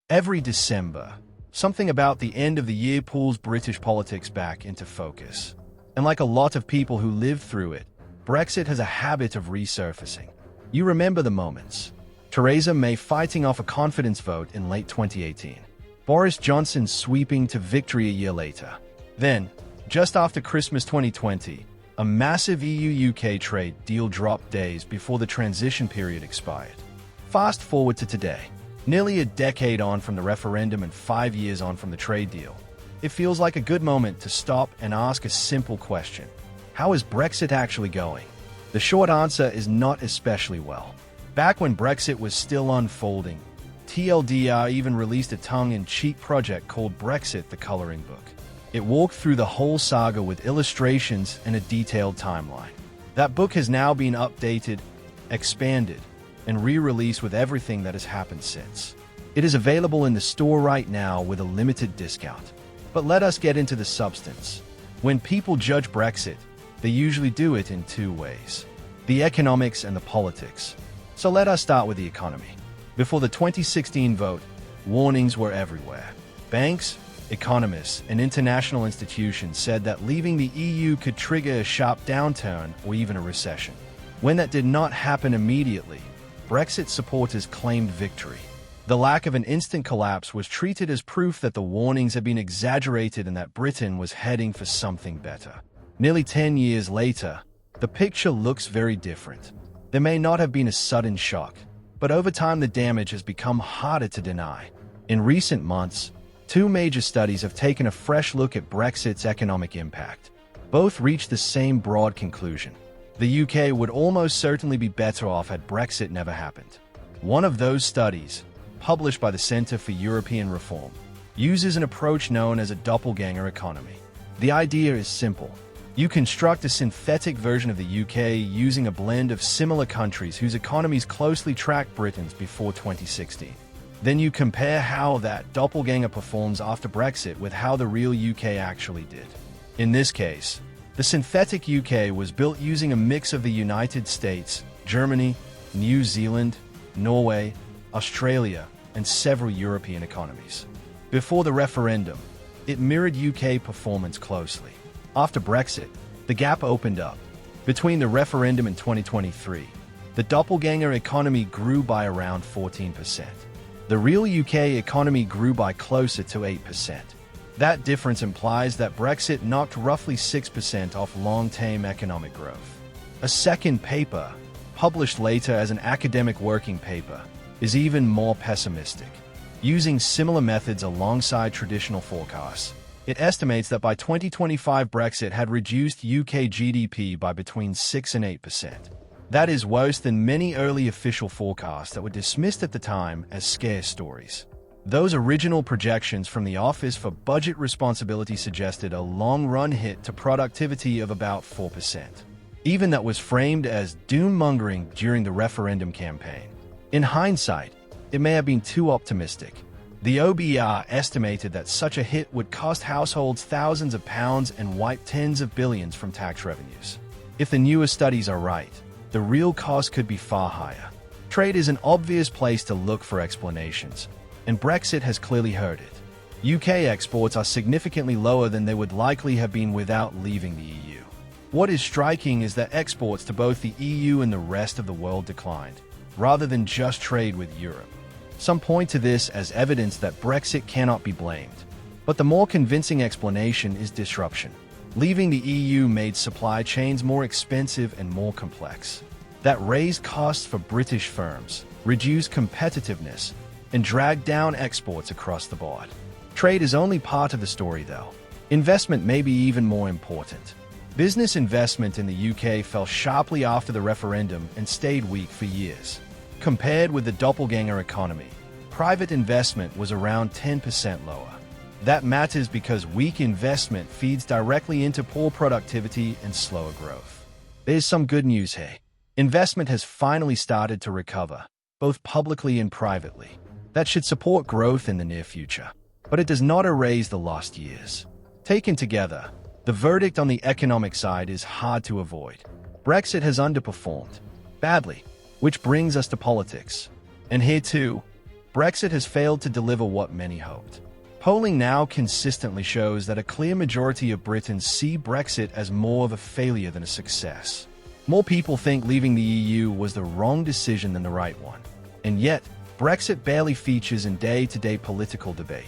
Every December, something about the end of the year pulls British politics back into focus. And like a lot of people who lived through it, Brexit has a habit of resurfacing. You remember the moments. Theresa May fighting off a confidence vote in late 2018. Boris Johnson sweeping to victory a year later. Then, just after Christmas 2020, a massive EU-UK trade deal dropped days before the transition period expired. Fast forward to today. Nearly a decade on from the referendum and 5 years on from the trade deal, it feels like a good moment to stop and ask a simple question. How is Brexit actually going? The short answer is not especially well. Back when Brexit was still unfolding, TLDR even released a tongue-in-cheek project called Brexit: The Colouring Book. It walked through the whole saga with illustrations and a detailed timeline. That book has now been updated, expanded, and re-released with everything that has happened since. It is available in the store right now with a limited discount. But let us get into the substance. When people judge Brexit, they usually do it in two ways: the economics and the politics. So let us start with the economy. Before the 2016 vote, warnings were everywhere. Banks, economists, and international institutions said that leaving the EU could trigger a sharp downturn or even a recession. When that did not happen immediately, Brexit supporters claimed victory. The lack of an instant collapse was treated as proof that the warnings had been exaggerated and that Britain was heading for something better. Nearly 10 years later, the picture looks very different. There may not have been a sudden shock, but over time the damage has become harder to deny. In recent months, two major studies have taken a fresh look at Brexit's economic impact. Both reached the same broad conclusion. The UK would almost certainly be better off had Brexit never happened. One of those studies, published by the Centre for European Reform, uses an approach known as a doppelganger economy. The idea is simple. You construct a synthetic version of the UK using a blend of similar countries whose economies closely tracked Britain's before 2016. Then you compare how that doppelganger performs after Brexit with how the real UK actually did. In this case, the synthetic UK was built using a mix of the United States, Germany, New Zealand, Norway, Australia, and several European economies. Before the referendum, it mirrored UK performance closely. After Brexit, the gap opened up. Between the referendum and 2023, the doppelganger economy grew by around 14%. The real UK economy grew by closer to 8%. That difference implies that Brexit knocked roughly 6% off long-term economic growth. A second paper, published later as an academic working paper, is even more pessimistic. Using similar methods alongside traditional forecasts, it estimates that by 2025 Brexit had reduced UK GDP by between 6 and 8%. That is worse than many early official forecasts that were dismissed at the time as scare stories. Those original projections from the Office for Budget Responsibility suggested a long-run hit to productivity of about 4%. Even that was framed as doom-mongering during the referendum campaign. In hindsight, it may have been too optimistic. The OBR estimated that such a hit would cost households thousands of pounds and wipe tens of billions from tax revenues. If the newer studies are right, the real cost could be far higher. Trade is an obvious place to look for explanations, and Brexit has clearly hurt it. UK exports are significantly lower than they would likely have been without leaving the EU. What is striking is that exports to both the EU and the rest of the world declined, rather than just trade with Europe. Some point to this as evidence that Brexit cannot be blamed. But the more convincing explanation is disruption. Leaving the EU made supply chains more expensive and more complex. That raised costs for British firms, reduced competitiveness, and dragged down exports across the board. Trade is only part of the story, though. Investment may be even more important. Business investment in the UK fell sharply after the referendum and stayed weak for years. Compared with the doppelganger economy, private investment was around 10% lower. That matters because weak investment feeds directly into poor productivity and slower growth. There's some good news here. Investment has finally started to recover, both publicly and privately. That should support growth in the near future. But it does not erase the lost years. Taken together, the verdict on the economic side is hard to avoid. Brexit has underperformed, badly, which brings us to politics. And here too, Brexit has failed to deliver what many hoped. Polling now consistently shows that a clear majority of Britons see Brexit as more of a failure than a success. More people think leaving the EU was the wrong decision than the right one. And yet, Brexit barely features in day-to-day political debate.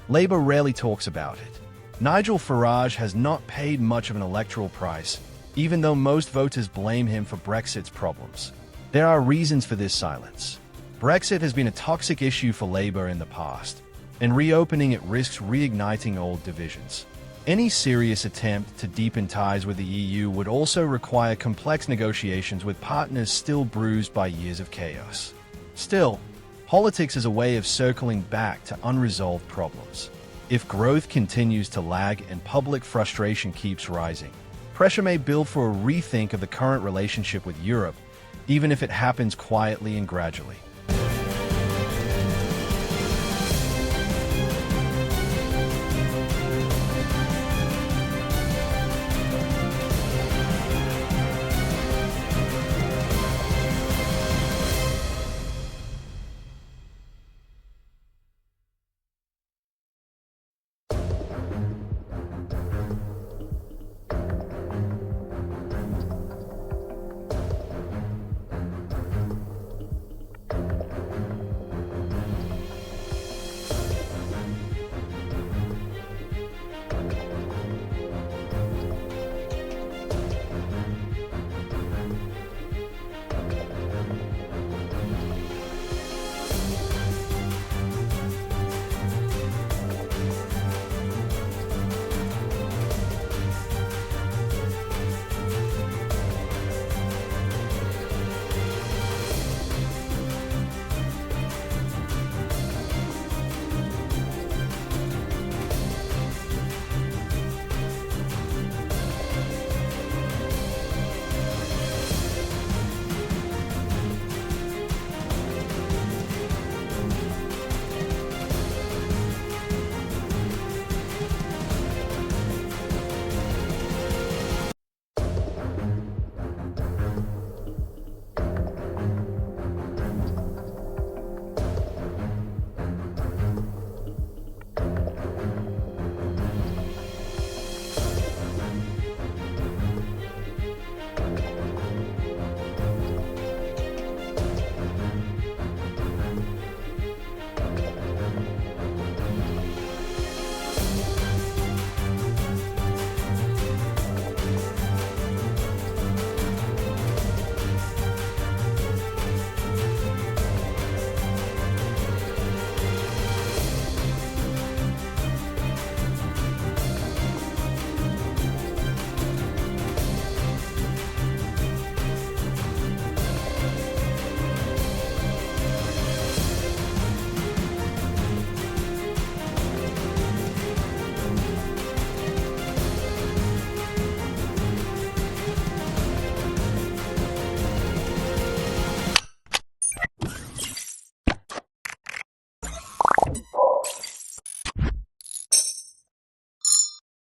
Labour rarely talks about it. Nigel Farage has not paid much of an electoral price, even though most voters blame him for Brexit's problems. There are reasons for this silence. Brexit has been a toxic issue for Labour in the past, and reopening it risks reigniting old divisions. Any serious attempt to deepen ties with the EU would also require complex negotiations with partners still bruised by years of chaos. Still, politics is a way of circling back to unresolved problems. If growth continues to lag and public frustration keeps rising, pressure may build for a rethink of the current relationship with Europe, even if it happens quietly and gradually.